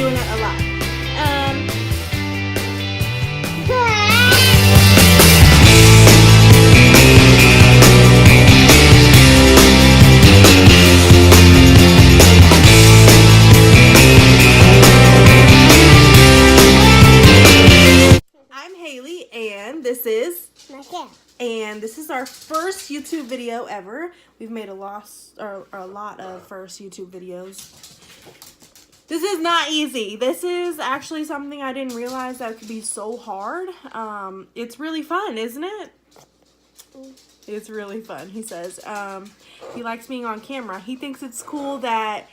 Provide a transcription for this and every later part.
doing it a lot. I'm Haley, and this is Makel. And this is our first YouTube video ever. We've made a lot of first YouTube videos. This is not easy. This is actually something I didn't realize that could be so hard. It's really fun, isn't it? It's really fun, he says. He likes being on camera. He thinks it's cool that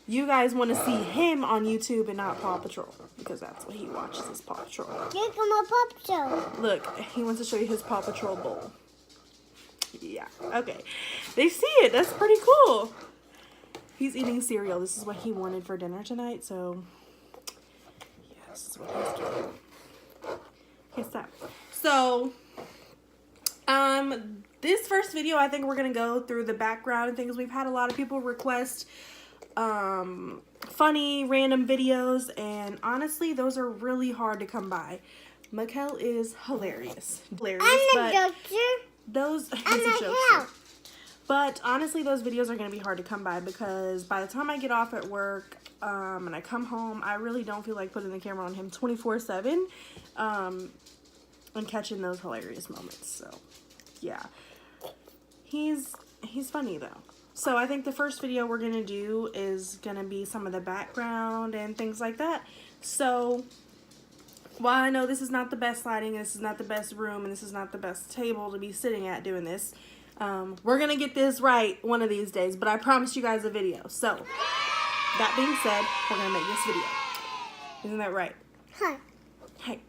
you guys want to see him on YouTube and not Paw Patrol, because that's what he watches, is Paw Patrol. Look at my Paw Patrol. Look, he wants to show you his Paw Patrol bowl. Yeah, okay. They see it. That's pretty cool. He's eating cereal. This is what he wanted for dinner tonight, so yeah, this is what he's getting. Okay, so this first video, I think we're gonna go through the background and things. We've had a lot of people request funny random videos, and honestly those are really hard to come by. Makel is hilarious, I'm a joker. Those I'm a help. But honestly those videos are going to be hard to come by, because by the time I get off at work and I come home, I really don't feel like putting the camera on him 24/7 and catching those hilarious moments. So yeah, he's funny though. So I think the first video we're going to do is going to be some of the background and things like that. So while I know this is not the best lighting, this is not the best room, and this is not the best table to be sitting at doing this, we're going to get this right one of these days. But I promised you guys a video. So that being said, we're going to make this video. Isn't that right? Hi. Hey.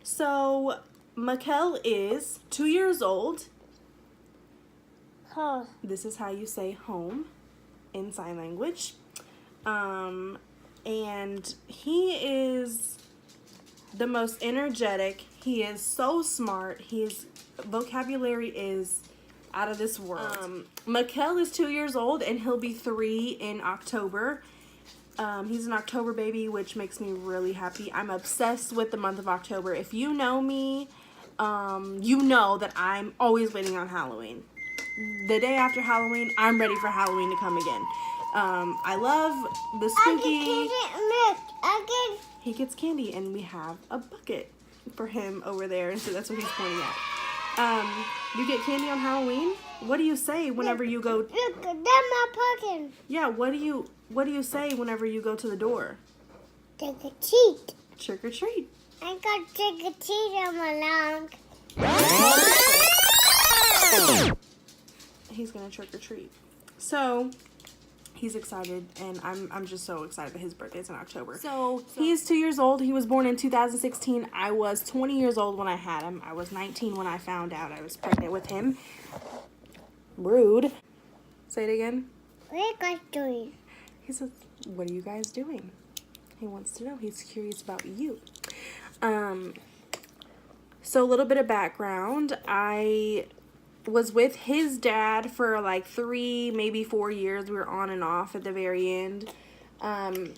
So Makel is 2 years old. Oh. This is how you say home in sign language. And he is the most energetic. He is so smart. His vocabulary is out of this world. Makel is 2 years old, and he'll be 3 in October. He's an October baby, which makes me really happy. I'm obsessed with the month of October. If you know me, you know that I'm always waiting on Halloween. The day after Halloween, I'm ready for Halloween to come again. I love the spooky. He gets candy, and we have a bucket for him over there, and so that's what he's pointing at. You get candy on Halloween? What do you say whenever you go? Look, that's my pumpkin. Yeah, what do you say whenever you go to the door? Trick or treat. Trick or treat. I got trick or treat on my lung. He's gonna trick or treat. So he's excited, and I'm just so excited that his birthday is in October. So he's 2 years old. He was born in 2016. I was 20 years old when I had him. I was 19 when I found out I was pregnant with him. Rude. Say it again. What are you guys doing? He says, what are you guys doing? He wants to know. He's curious about you. So a little bit of background. I was with his dad for like 3, maybe 4 years. We were on and off at the very end. I'm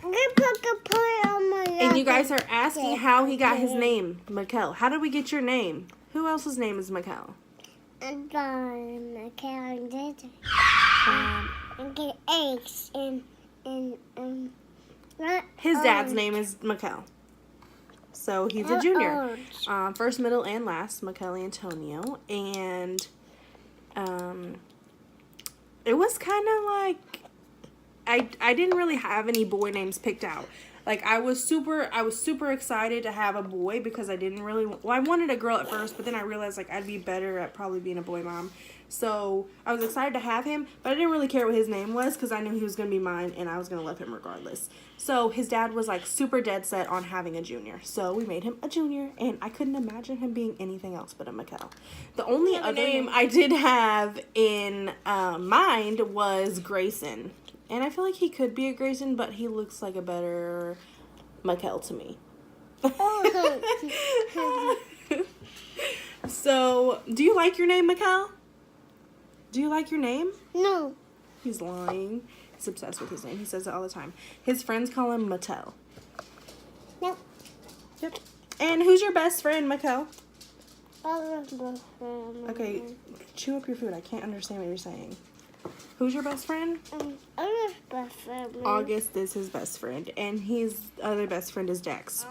gonna put a point on my lung. And you guys are asking how he got his name, Makel. How did we get your name? Who else's name is Makel? I'm born Makel and Dada. And get eggs and his dad's name is Makel. So he's a junior. First, middle, and last, Makel Antonio. And it was kind of like I didn't really have any boy names picked out. Like I was super excited to have a boy, because I didn't really, well, I wanted a girl at first, but then I realized like I'd be better at probably being a boy mom. So I was excited to have him, but I didn't really care what his name was, because I knew he was going to be mine and I was going to love him regardless. So his dad was like super dead set on having a junior. So we made him a junior, and I couldn't imagine him being anything else but a Makel. The only other name I did have in mind was Grayson. And I feel like he could be a Grayson, but he looks like a better Makel to me. So, do you like your name, Makel? Do you like your name? No. He's lying. He's obsessed with his name. He says it all the time. His friends call him Makel. Nope. Yep. And who's your best friend, Makel? Okay, chew up your food. I can't understand what you're saying. Who's your best friend? August is his best friend, and his other best friend is Dex.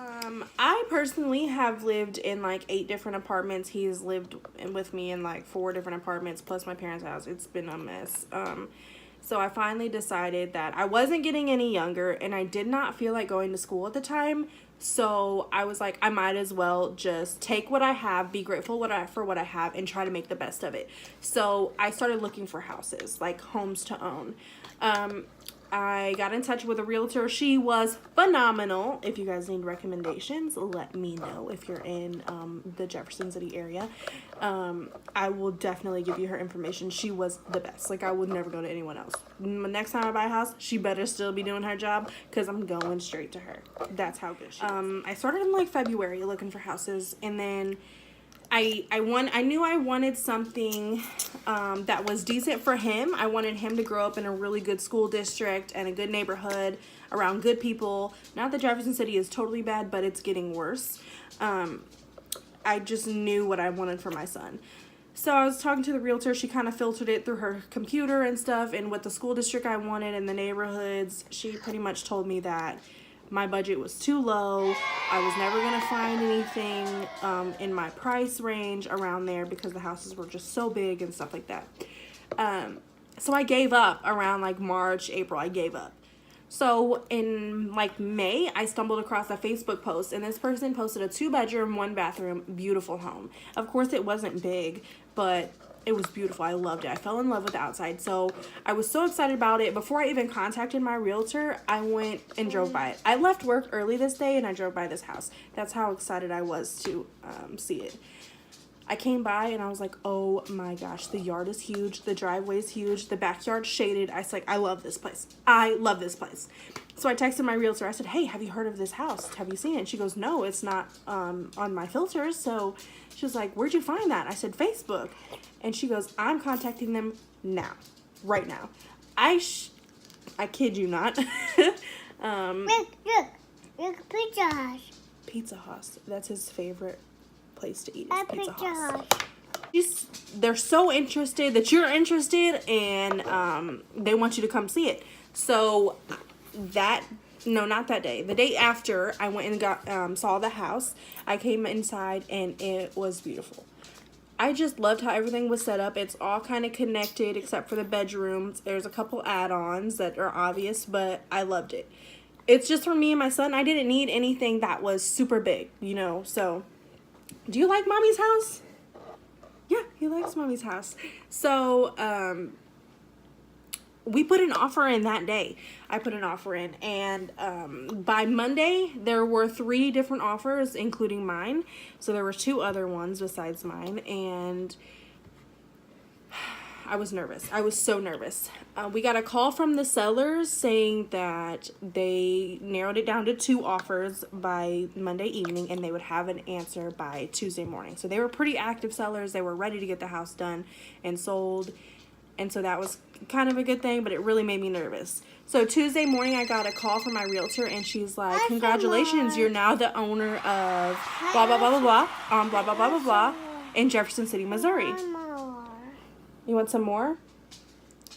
I personally have lived in like 8 different apartments. He's lived with me in like 4 different apartments, plus my parents' house. It's been a mess. So I finally decided that I wasn't getting any younger, and I did not feel like going to school at the time. So I was like, I might as well just take what I have, be grateful for what I have, and try to make the best of it. So I started looking for houses, like homes to own. I got in touch with a realtor. She was phenomenal. If you guys need recommendations, let me know if you're in the Jefferson City area. I will definitely give you her information. She was the best. Like, I would never go to anyone else. Next time I buy a house, she better still be doing her job, because I'm going straight to her. That's how good she is. I started in like February looking for houses, and then I knew I wanted something that was decent for him. I wanted him to grow up in a really good school district and a good neighborhood around good people. Not that Jefferson City is totally bad, but it's getting worse. I just knew what I wanted for my son. So I was talking to the realtor. She kind of filtered it through her computer and stuff, and what the school district I wanted and the neighborhoods. She pretty much told me that my budget was too low. I was never going to find anything in my price range around there, because the houses were just so big and stuff like that. So I gave up around like March, April. I gave up. So in like May, I stumbled across a Facebook post, and this person posted a 2-bedroom, 1-bathroom, beautiful home. Of course, it wasn't big, but it was beautiful. I loved it. I fell in love with the outside. So I was so excited about it. Before I even contacted my realtor, I went and drove by it. I left work early this day, and I drove by this house. That's how excited I was to see it. I came by, and I was like, oh my gosh, the yard is huge. The driveway is huge. The backyard's shaded. I was like, I love this place. I love this place. So I texted my realtor. I said, hey, have you heard of this house? Have you seen it? And she goes, no, it's not on my filters. So she was like, where'd you find that? I said, Facebook. And she goes, I'm contacting them now, right now. I kid you not. Look, Pizza Hut. Pizza Hut. That's his favorite place to eat. Pizza Hut. They're so interested that you're interested, and they want you to come see it. So not that day. The day after, I went and saw the house. I came inside, and it was beautiful. I just loved how everything was set up. It's all kind of connected except for the bedrooms. There's a couple add-ons that are obvious, but I loved it. It's just for me and my son. I didn't need anything that was super big, so. Do you like Mommy's house? Yeah, he likes Mommy's house. So, we put an offer in that day. I put an offer in, and by Monday, there were 3 different offers, including mine. So there were 2 other ones besides mine, and I was nervous. I was so nervous. We got a call from the sellers saying that they narrowed it down to 2 offers by Monday evening, and they would have an answer by Tuesday morning. So they were pretty active sellers. They were ready to get the house done and sold. And so that was kind of a good thing, but it really made me nervous. So Tuesday morning, I got a call from my realtor, and she's like, congratulations, you're now the owner of blah, blah, blah, blah, blah, blah, blah, blah, blah, blah, in Jefferson City, Missouri. You want some more?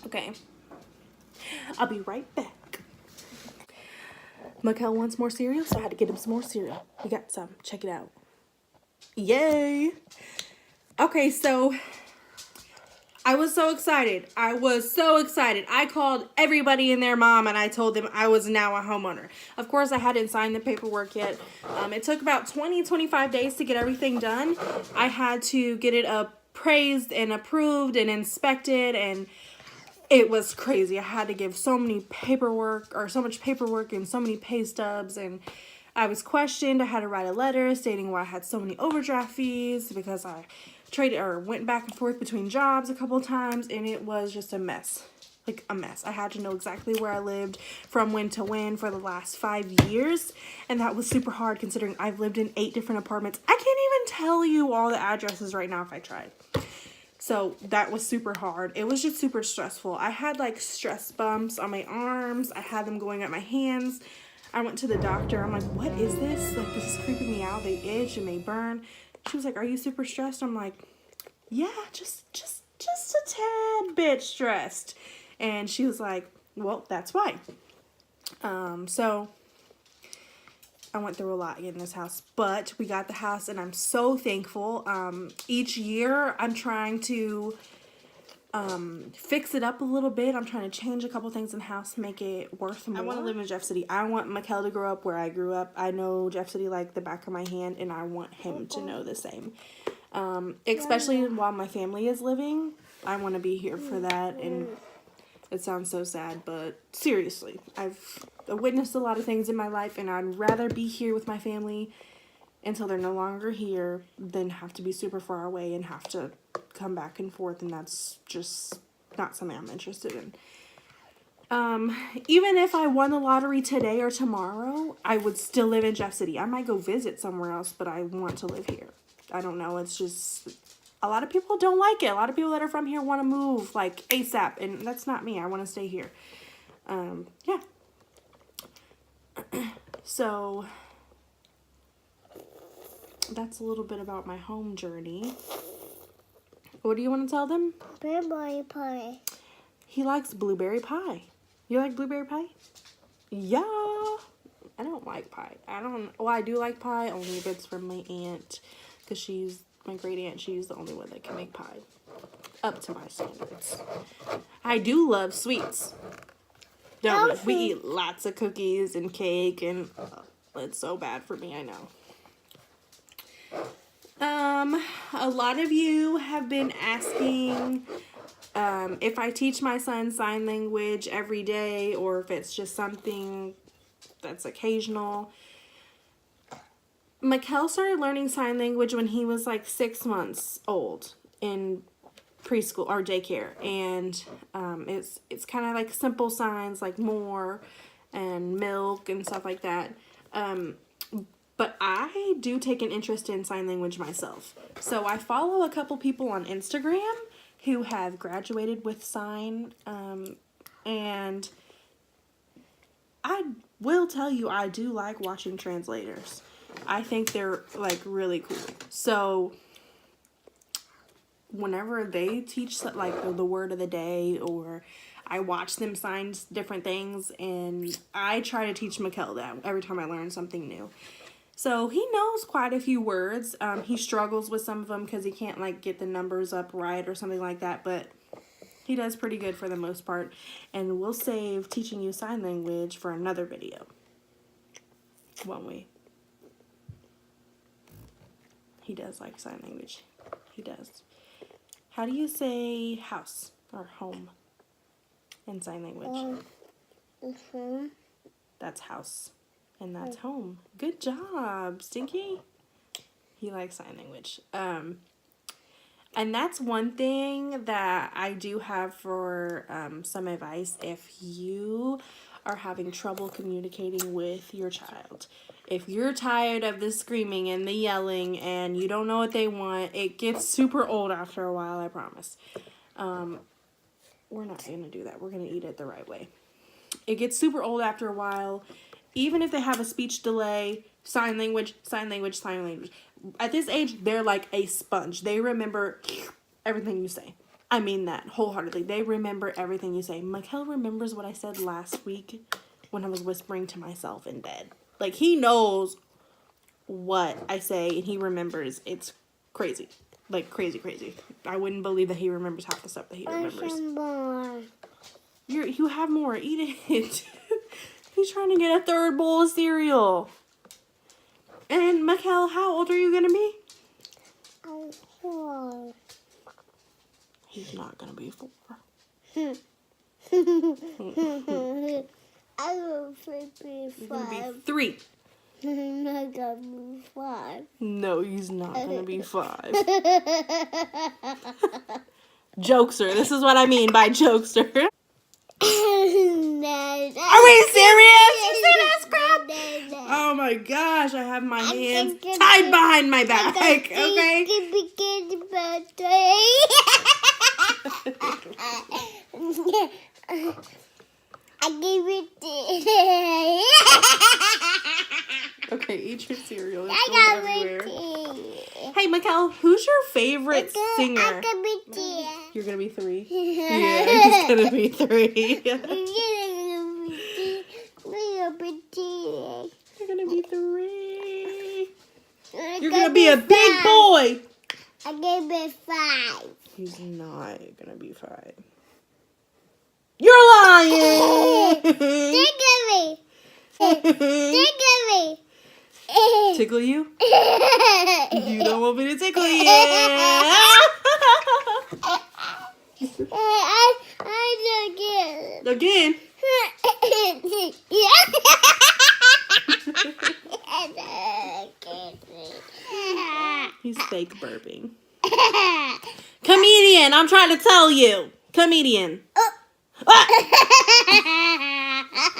Okay. I'll be right back. Makel wants more cereal, so I had to get him some more cereal. We got some. Check it out. Yay! Okay, so I was so excited. I called everybody and their mom, and I told them I was now a homeowner. Of course, I hadn't signed the paperwork yet. It took about 20-25 days to get everything done. I had to get it appraised and approved and inspected, and it was crazy. I had to give so much paperwork and so many pay stubs, and I was questioned. I had to write a letter stating why I had so many overdraft fees, because I went back and forth between jobs a couple of times, and it was just a mess. Like a mess. I had to know exactly where I lived from when to when for the last 5 years, and that was super hard considering I've lived in 8 different apartments. I can't even tell you all the addresses right now if I tried. So that was super hard. It was just super stressful. I had like stress bumps on my arms. I had them going up my hands. I went to the doctor. I'm like, what is this? Like, this is creeping me out. They itch and they burn. She was like, are you super stressed? I'm like, yeah, just a tad bit stressed. And she was like, well, that's why. So I went through a lot getting this house, but we got the house and I'm so thankful. Each year I'm trying to fix it up a little bit. I'm trying to change a couple things in the house to make it worth more. I want to live in Jeff City. I want Makel to grow up where I grew up. I know Jeff City like the back of my hand, and I want him to know the same. Especially while my family is living. I want to be here for that, and it sounds so sad, but seriously, I've witnessed a lot of things in my life, and I'd rather be here with my family until they're no longer here than have to be super far away and have to come back and forth, and that's just not something I'm interested in. Even if I won the lottery today or tomorrow, I would still live in Jeff City. I might go visit somewhere else, but I want to live here. I don't know, it's just, a lot of people don't like it. A lot of people that are from here want to move, like, ASAP, and that's not me. I want to stay here. Yeah. So, that's a little bit about my home journey. What do you want to tell them? Blueberry pie. He likes blueberry pie. You like blueberry pie? Yeah. I don't like pie. I do like pie, only if it's from my aunt. Because she's my great aunt. She's the only one that can make pie. Up to my standards. I do love sweets. Don't we? We eat lots of cookies and cake, and it's so bad for me, I know. A lot of you have been asking if I teach my son sign language every day or if it's just something that's occasional. Makel started learning sign language when he was like 6 months old in preschool or daycare, and it's kind of like simple signs like more and milk and stuff like that. But I do take an interest in sign language myself. So I follow a couple people on Instagram who have graduated with sign, and I will tell you, I do like watching translators. I think they're like really cool. So whenever they teach like the word of the day, or I watch them sign different things, and I try to teach Makel that every time I learn something new. So he knows quite a few words. He struggles with some of them because he can't like get the numbers up right or something like that, but he does pretty good for the most part. And we'll save teaching you sign language for another video, won't we? He does like sign language. He does. How do you say house or home in sign language? Home. That's house. And that's home. Good job, Stinky. He likes sign language. And that's one thing that I do have for some advice if you are having trouble communicating with your child. If you're tired of the screaming and the yelling and you don't know what they want, it gets super old after a while, I promise. We're not going to do that. We're going to eat it the right way. It gets super old after a while. Even if they have a speech delay, sign language, sign language, sign language. At this age, they're like a sponge. They remember everything you say. I mean that wholeheartedly. They remember everything you say. Makel remembers what I said last week when I was whispering to myself in bed. Like, he knows what I say, and he remembers. It's crazy. Like, crazy, crazy. I wouldn't believe that he remembers half the stuff that he remembers. More. You have more. Eat it. He's trying to get a third bowl of cereal. And Makel, how old are you going to be? I'm 4. He's not going to be 4. I will be 5. He's going to be 3. I'm not gonna be 5. No, he's not going to be 5. Jokester. This is what I mean by jokester. Are we serious? You see that crap? Oh my gosh, I have my hands tied behind my back, okay? I gave it to Okay, eat your cereal. It's I going got everywhere. it. Hey, Makel, who's your favorite singer? I got it. You're gonna be 3. Yeah, he's gonna be 3. You're gonna be 3. You're gonna be a big boy. I gave it 5. He's not gonna be 5. You're lying. Tickle me. Tickle me. Tickle you? You don't want me to tickle you. I do Again? He's fake burping. Comedian, I'm trying to tell you. Comedian. Ah!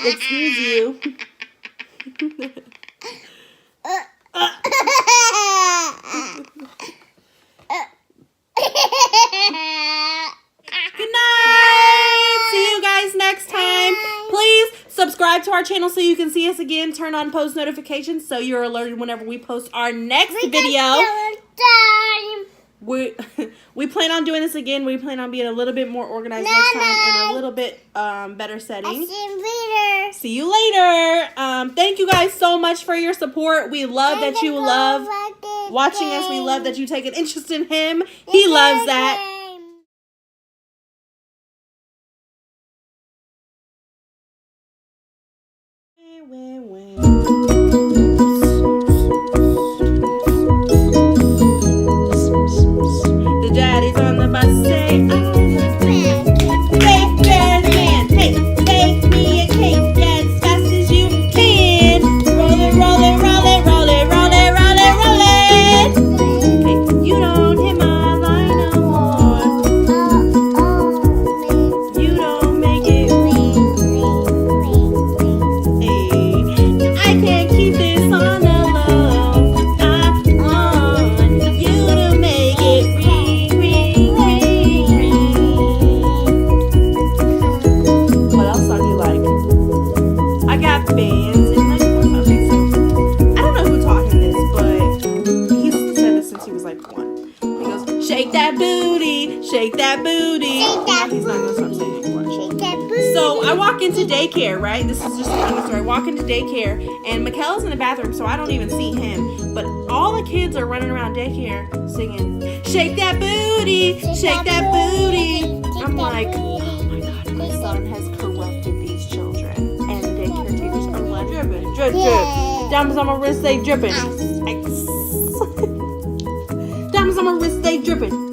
Excuse you. Good night. See you guys next time. Please subscribe to our channel so you can see us again. Turn on post notifications so you're alerted whenever we post our next video. We plan on doing this again. We plan on being a little bit more organized next time and a little bit better setting. See you later. Thank you guys so much for your support. We love that you love watching us. We love that you take an interest in him. He loves that. The daddies on the bus say, Fake bear man, hey, bake me a cake as fast as you can. Roll it, roll it, roll it, roll it, roll it, roll it, roll it. Hey, you don't hit my line no more. You don't make it. Hey, I can't keep this on the low. I want you to make it ring, ring, ring, ring. What else song you like? I got bands and like, okay, so I don't know who taught him this, but he's said this since he was like 1. He goes, shake that booty, shake that booty. Shake that Now he's not gonna stop saying it anymore. booty. So I walk into daycare, right? This is just a funny story. I walk into daycare, and Makel's in the bathroom, so I don't even see him. But all the kids are running around daycare singing, "Shake that booty, shake that booty." I'm like, oh my god, my son has corrupted these children, and the daycare teachers are like, dripping, drip, drip. Diamonds on my wrist, they dripping. Diamonds on my wrist, they dripping.